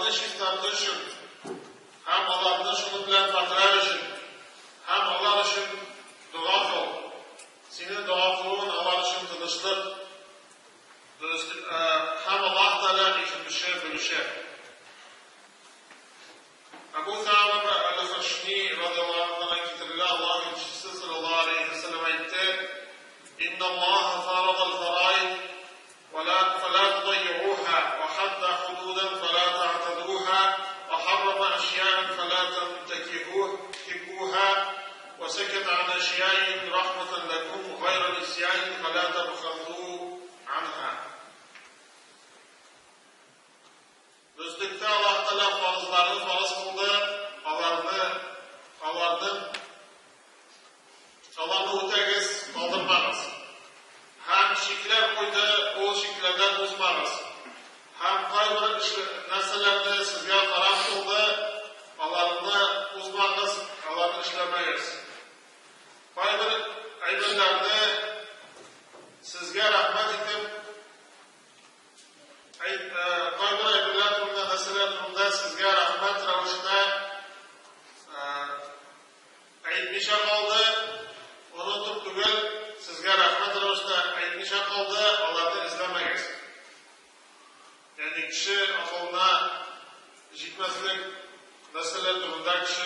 Allah'ın şiftarı için, hem Allah'ın şunu bilen fakirler için, hem Allah için dua kıl. Senin dua kılın Allah için tanıştır. Hem Allah Teala için bir şey. Ebu Tha'lebe el-Khashni radıyallahu anh'a getirildi. Allah'ın elçisi sallallahu aleyhi ve sellem etti. İnna Allah farada al-faraid فلا تضيعوها وحد حدودا فلا تعتدوها وحرم أشياء فلا تنتكهوها وسكت عن أشياء رحمة لكم غير نسيان فلا تبخسوا عنها. Düzlükte Allah Teala farzlarını farz kıldı. Allah'ını ötegiz kaldırmağız. Hem şikler koydu, o şiklerden uzmağız. Hem kaybı nesillerde sizge haram kıldı, Allah'ını uzmağız, Allah'ını işlemeyiz. Kaybı aybirlerde sizge rahmet edip, kaybı aybirler turunda, nesiller turunda sizge rahmet ravuşuna ayıtmışa kaldı, unutup tügül, sizge rahmet ravuşuna ayıtmışa kaldı, Allah'ını izlemeyiz. Yani kişi akılına jitmeslik, nesiller turunda kişi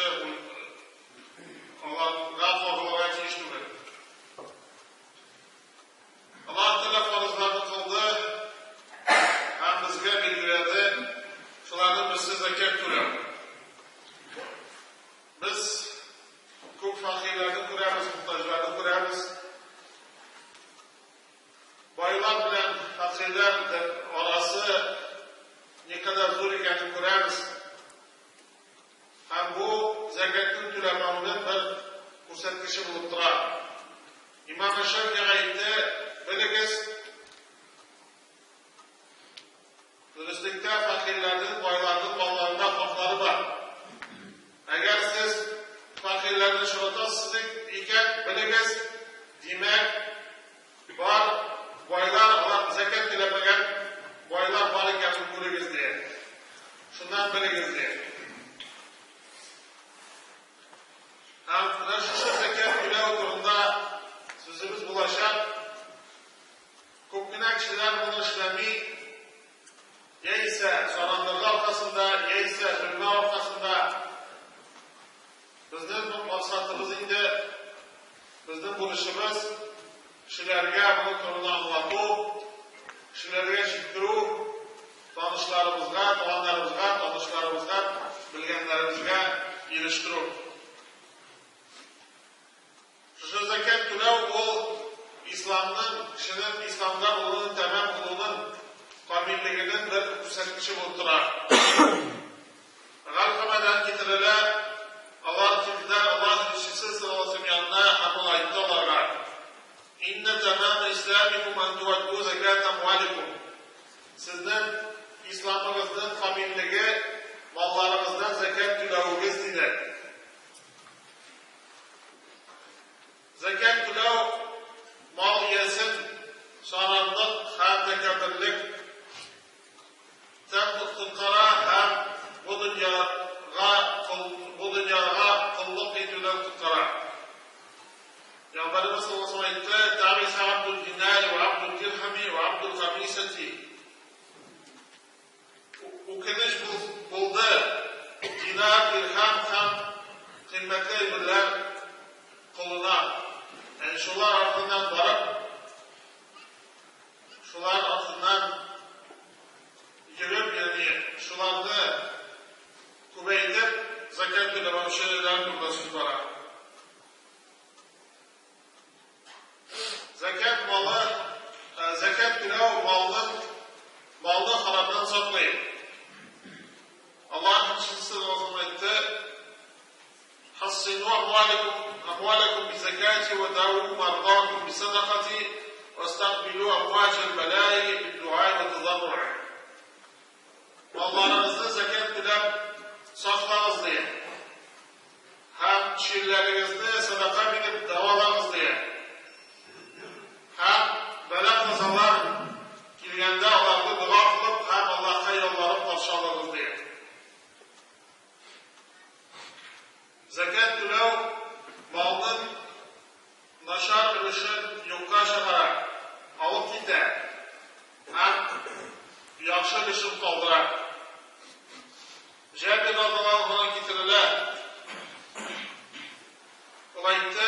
Allah'a korkuluğa hiç tügül. Allah Teala farzlarını kıldı, hem bizge bilgiledi, şulardan birisi zekat türü. Biz çok fakirlerini kurarız, muhtaçlarını kurarız. Baylar bilen fakirler arası ne kadar zor ekanini kurarız. Hem bu zekatın türemamının bir kursatkışı bulup durar. İmam-ı Şafii'ye ayette biliriz, dürüstlükte fakirlerin, baylarının mallarında hakları var. Eğer siz fakirlerin şuratasızlık iken biliriz, demek var, baylar zekat dilemeyen baylar var iken biliriz diye. Şundan biliriz diye. Hem şu zekat bile oturunda sözümüz bulaşan, köpküne kişiler bunu işlemi, ya ise sorandırlı ortasında, ya ise zulme ortasında, bizden maksatımız indi, bizden buluşumuz, kişilerge bunu turunu anlatı, kişilerge şikturu, tanışlarımızga, doğanlarımızga, tanışlarımızga, bilgenlerimizge iliştiru. Şu zekat türev o İslam'ın, kişinin İslam'da olduğunun temel kılığının kamilliğinin bir kursatkışı buldurar. Galkamadan getiriler, Allah tüfler, Allah işçisi sırasının yanına hamul ayette olarlar. İnne temamı İslamikum en tuvaddu zekat amvalikum. Sizden İslam'ınızın kamilliği, mallarınızdan zekat tüleviniz diler. Zekat tülev, mal yesin, sananlık, hem tekabirlik, hem tutkara, hem bu dünyaya kıllık etülen tutkara. Peygamberimiz sallallahu aleyhi ve sellem etti, "Ta'isa abdul dinari ve abdul dirhami ve abdul kamiseti." O keniş buldu, dinar, dirham, hem kıymetli emirler kılına. Yani şular ardından varıp, şular ardından yürüp, yani şularını kuvvetip, zekat ödemem şeylerin burada söz var. Zekat malı, zekat ödemem malını haramdan saklayın. Allah'ın içinsi lazım etti. حصنوا أموالكم بزكاة وداووا مرضاكم بصدقة واستقبلوا أمواج البلاء بالدعاء والتضرع. Mallarınızı zekat bilip saklanız diye. Hem şiirlerinizi sadaka bilip davalarınız diye. Hem bela kazalar gelgende Allah'ı dua kılıp hem Allah'a yollarıp parçalarınız diye. Jabir radhiyallohu anhu keltirdilar. U aytdi,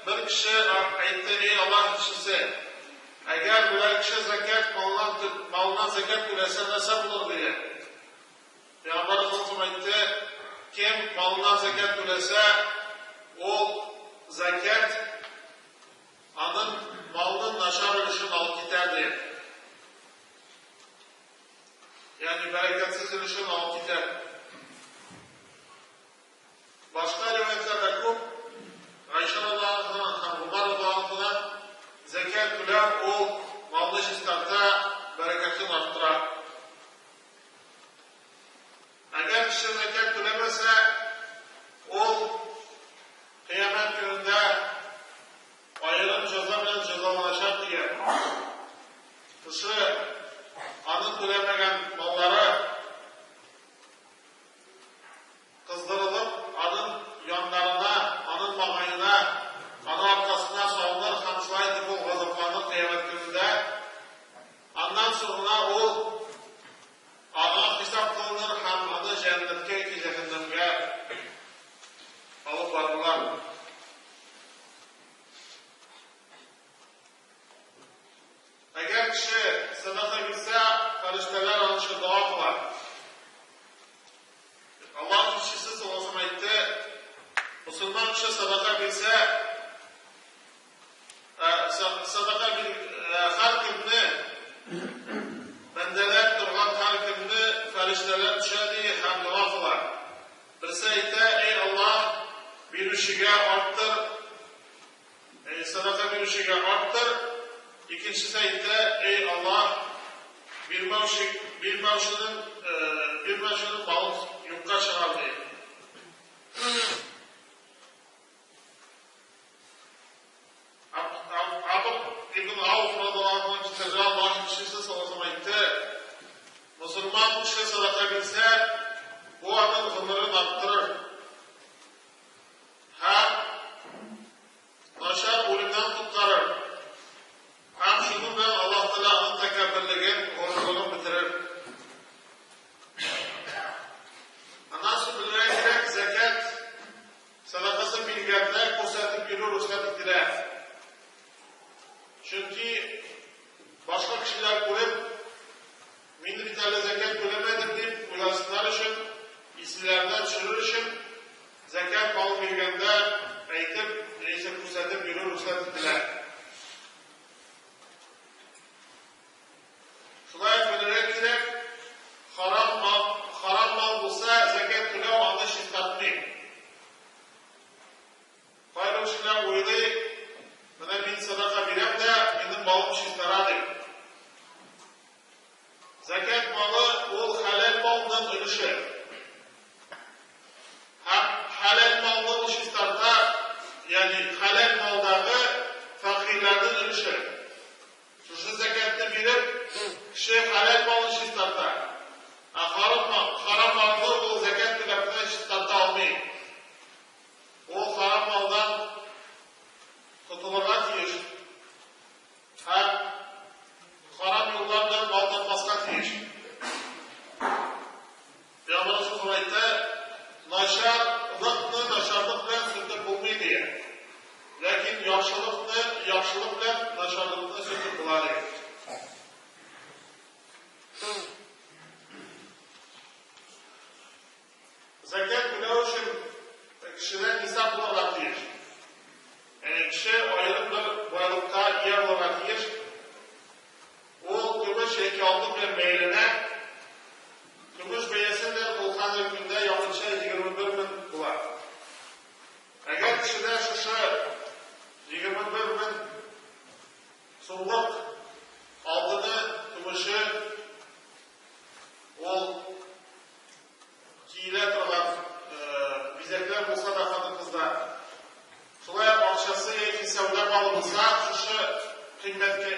bir kishi aytdi, ey Alloh kishisi, agar bular kishi zakat molidan zakat to'lasa narsa bo'lar dedi. Payg'ambar sollallohu aytdi, kim molidan zakat to'lasa, u zakat aning molning nashar bo'lishini olib ketadi. Ya'ni barakatsiz bo'lishini olib ketadi. Boshqa rivoyatlarda ko'p Aysha radhiyallohu anha, Umar radhiyallohu anhu zakat bilan u molni ishlatda barakatini orttiradi. Agar kishi zakat to'lamasa, u qiyomat kunida ayrim jazo bilan jazolanishadi degan. Kishi aning to'lamagan mollari qizdirilib, aning yonlarına, aning mag'ayina, aning orqasına solinir, hamslaydi bu g'azablarni qiyomat kunida. Ondan sonra u aning hisob qilinir, ham uni jannatga yoki jahannamga olib boriladi. Agar kishi sadaqa bersa, farishtalar unga duo qiladi. Alloh kishisi sallallohu alayhi aytdi, musulmon kishi sadaqa bersa, har kimni bandalar turgan har kimni farishtalar tushadi ham duo qiladi. Birisi aytdi, ey Alloh, berushiga orttir, sadaqa berushiga orttir. İkincisi aytdi, ey Alloh, bermavchining moli yo'qqa chiqardi. Amr ibn Avf radhiyallohu anhu Alloh kishisi sallallohu alayhi aytdi, musulmon kishi sadaqa bersa, bu uning umrini orttirir. Ham nashar o'limdan qutqarir. Ham shuni bilan Alloh taoloning takabbirligini o'rnini bitirir. Anasi bilgan kerak, zakat sadaqasi berganda ko'rsatib berur, ruxsat etiladi. Chunki boshqa kishilar ko'rib, men bitali zakat to'lamadim deb o'ylasinlar uchun, eslaridan tushirish uchun zakat mol berganda aytib, neyse ko'rsatib berur, ruxsat etiladi. Şunlar bilirek kerak, haram mal bo'lsa zakat to'lab oldi shiddatli. Qayroqchilar o'ylaydi, mana men sadaqa beramda, mening molim shiddaradi. Zakat moli u halal moldan ulushi. Halal molning shiddatda, ya'ni halal moldagi faqirlarning ulushi. Shu zakatni berib, kishi halal molni shiddatda. Haram molni u zakat to'labda shiddatda olmaydi. U haram moldan qutulurga tegish. Haram yo'llardan mol topmasga tegish. Payg'ambar sollallohu alayhi aytdi, nasharlik bilan sudib bo'lmaydi. Lekin yaxshilik bilan nasharlikni sudib bo'ladi. Zakat to'lash uchun kishidan nisob bo'ladi deyish. Ya'ni kishi ayrim bir boylikqa ega bo'ladi deyish. U kumush yoki oltin bilan beriladi. Kumush beyasidan bo'lgan kunda yozilsa 21 ming bo'ladi. Agar kishida shu 21 ming so'mlik oldini kumushi o kiyila turgan bizaklar bo'lsa da xotin qizlar. Shulay akçası yoki savdo moli bo'lsa, shu qiymatga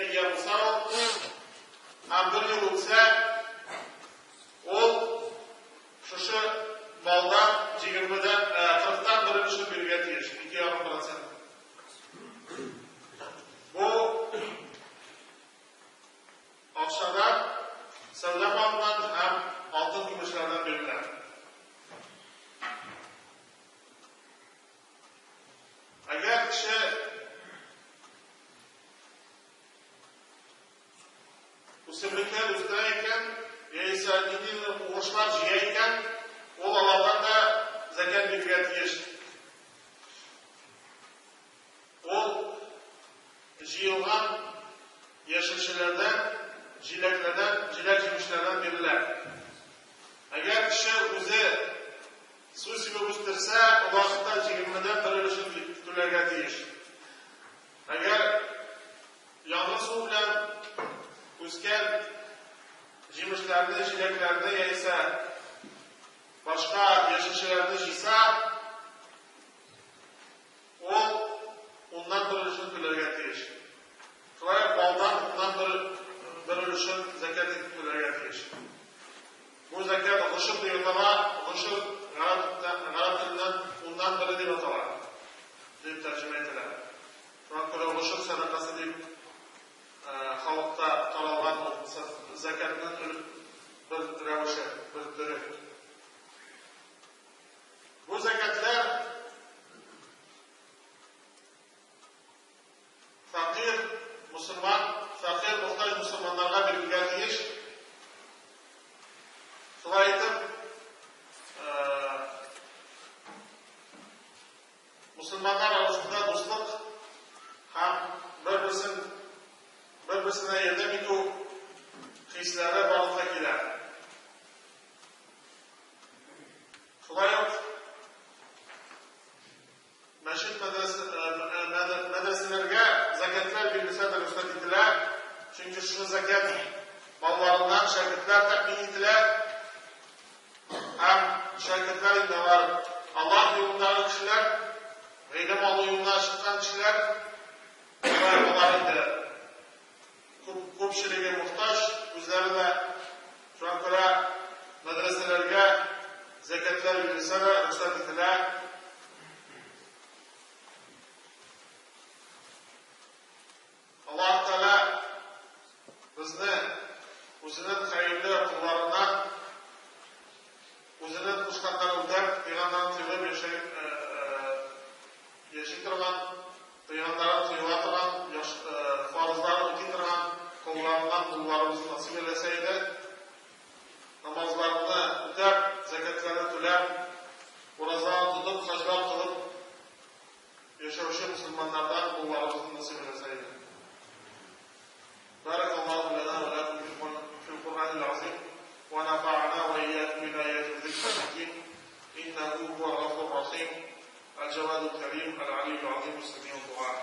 тормышлар җыя икән, ул алардан да закат бирергә тиеш. Ул җыелган яшелчәләрдән, җиләкләрдән, җиләк-җимешләрдән бирелә. Әгәр кеше үзе су сибеп үстерсә, вакытта 20дән 1/3 түләргә тиеш. Әгәр яңгыр су белән үскән җимешләрне, җиләкләрне яисә башка яшелчәләрне җыйса, ул 1/3 түләргә тиеш. Шулай балдан 1/3 закат түләргә тиеш. Бу закат гышыр дип атала, гышыр гарәп теленнән 1/1 дип атала. Дип тәрҗемә ителә. Шуңа күрә гышыр садакасы дип халыкта таралган закатның бер рәвеше, бер төре. Бу закатлар факир мусульман, факир мохтаҗ мусульманнарга бирелгән тиеш. Шулай итеп, мусульманнар арасында дуслык һәм бер-берсенә ярдәм итү хисләре барлыкка килә. Шулай ук мәчет мәдрәсәләргә закатлар бирелсә дә рөхсәт ителә. Чөнки шул закат малларыннан шәкертләр тәэмин ителә. Һәм шәкертләр инде бар Аллаһ юлындагы кешеләр, гыйлем алу юлына чыккан кешеләр, алар инде күпчелеге мохтаҗ, үзләре дә шуңа күрә мәдрәсәләргә закатлар бирелсә дә рөхсәт ителә. Аллаһ Тәгалә безне үзенең хәерле кулларыннан, үзенең кушканнарын үтәп, пәйгамбәрен тыйгып яши торган, пәйгамбәрен тыйга торган, фарызларын үти торган кулларыннан булуларыбызны насыйп итсә иде, намазларны үтәп, закатларны түләп, уразаларны тотып, хаҗлар кылып яшәүче мусульманнардан булуларыбызны насыйп итсә иде.